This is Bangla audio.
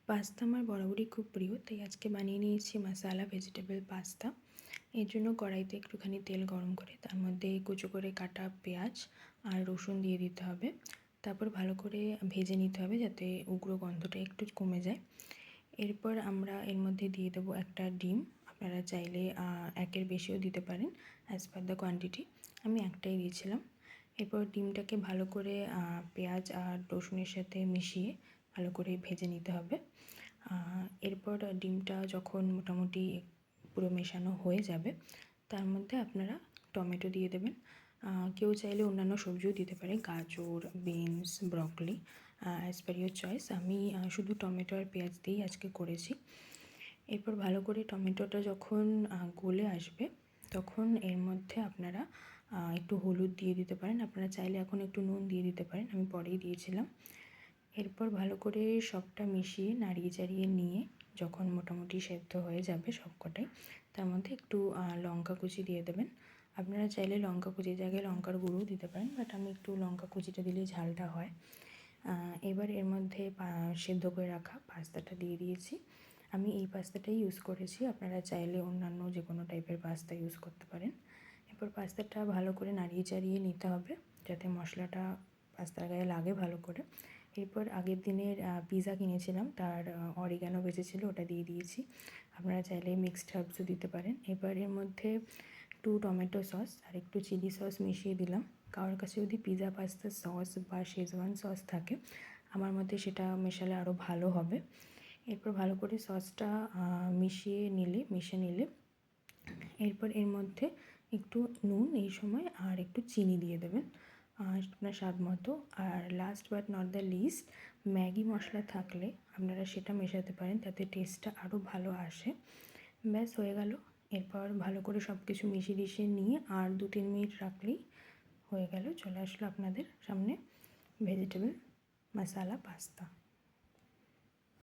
পাস্তা আমার বরাবরই খুব প্রিয়, তাই আজকে বানিয়ে নিয়েছি মশালা ভেজিটেবল পাস্তা। এর জন্য কড়াইতে একটুখানি তেল গরম করে তার মধ্যে কুচো করে কাটা পেঁয়াজ আর রসুন দিয়ে দিতে হবে। তারপর ভালো করে ভেজে নিতে হবে যাতে উগ্র গন্ধটা একটু কমে যায়। এরপর আমরা এর মধ্যে দিয়ে দেবো একটা ডিম। আপনারা চাইলে একের বেশিও দিতে পারেন, অ্যাজ পার দ্য কোয়ান্টিটি। আমি একটাই দিয়েছিলাম। এরপর ডিমটাকে ভালো করে পেঁয়াজ আর রসুনের সাথে মিশিয়ে ভালো করে ভেজে নিতে হবে। এরপর ডিমটা যখন মোটামুটি পুরো মেশানো হয়ে যাবে, তার মধ্যে আপনারা টমেটো দিয়ে দেবেন। কেউ চাইলে অন্যান্য সবজিও দিতে পারে, গাজর, beans, broccoli, as per your choice. আমি শুধু টমেটো আর পেঁয়াজ দিয়েই আজকে করেছি। এরপর ভালো করে টমেটোটা যখন গলে আসবে, তখন এর মধ্যে আপনারা একটু হলুদ দিয়ে দিতে পারেন। আপনারা চাইলে এখন একটু নুন দিয়ে দিতে পারেন, আমি পরেই দিয়েছিলাম। এরপর ভালো করে সবটা মিশিয়ে নাড়িয়ে চাড়িয়ে নিয়ে যখন মোটামুটি সেদ্ধ হয়ে যাবে সবকটাই, তার মধ্যে একটু লঙ্কা কুচি দিয়ে দেবেন। আপনারা চাইলে লঙ্কা কুচির জায়গায় লঙ্কার গুঁড়োও দিতে পারেন, বাট আমি একটু লঙ্কা কুচিটা দিলে ঝালটা হয়। এবার এর মধ্যে সেদ্ধ করে রাখা পাস্তাটা দিয়ে দিয়েছি। আমি এই পাস্তাটাই ইউজ করেছি, আপনারা চাইলে অন্যান্য যে কোনো টাইপের পাস্তা ইউজ করতে পারেন। এরপর পাস্তাটা ভালো করে নাড়িয়ে চাড়িয়ে নিতে হবে যাতে মশলাটা পাস্তার গায়ে লাগে ভালো করে। এরপর আগের দিনের পিৎজা কিনেছিলাম, তার অরিগ্যানো বেঁচেছিল, ওটা দিয়ে দিয়েছি। আপনারা চাইলে মিক্সড হার্বসও দিতে পারেন। এবার এর মধ্যে একটু টমেটো সস আর একটু চিলি সস মিশিয়ে দিলাম। কারোর কাছে যদি পিৎজা পাস্তা সস বা শেজওয়ান সস থাকে, আমার মতে সেটা মেশালে আরও ভালো হবে। এরপর ভালো করে সসটা মিশিয়ে নিলে এরপর এর মধ্যে একটু নুন এই সময় আর একটু চিনি দিয়ে দেবেন আপনার স্বাদ মতো। আর last but not the least, Maggi মশলা থাকলে আপনারা সেটা মেশাতে পারেন, তাতে টেস্টটা আরও ভালো আসে। ব্যাস হয়ে গেল। এরপর ভালো করে সব কিছু মিশিয়ে নিয়ে আর 2-3 মিনিট রাখলেই হয়ে গেল, চলে আসলো আপনাদের সামনে ভেজিটেবল মশালা পাস্তা।